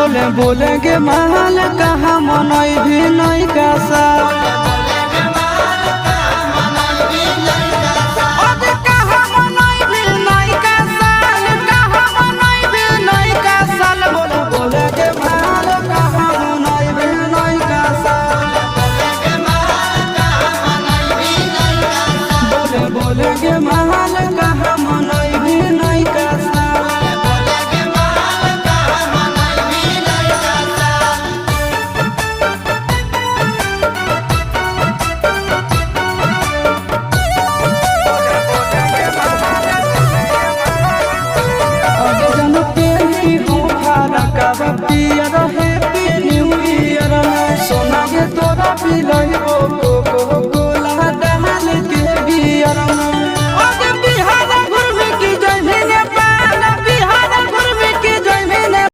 बोले बोले गे महल कहाँ मनई भी नहीं का साल बोलेगे महल कहाँ मनई भी नहीं का साल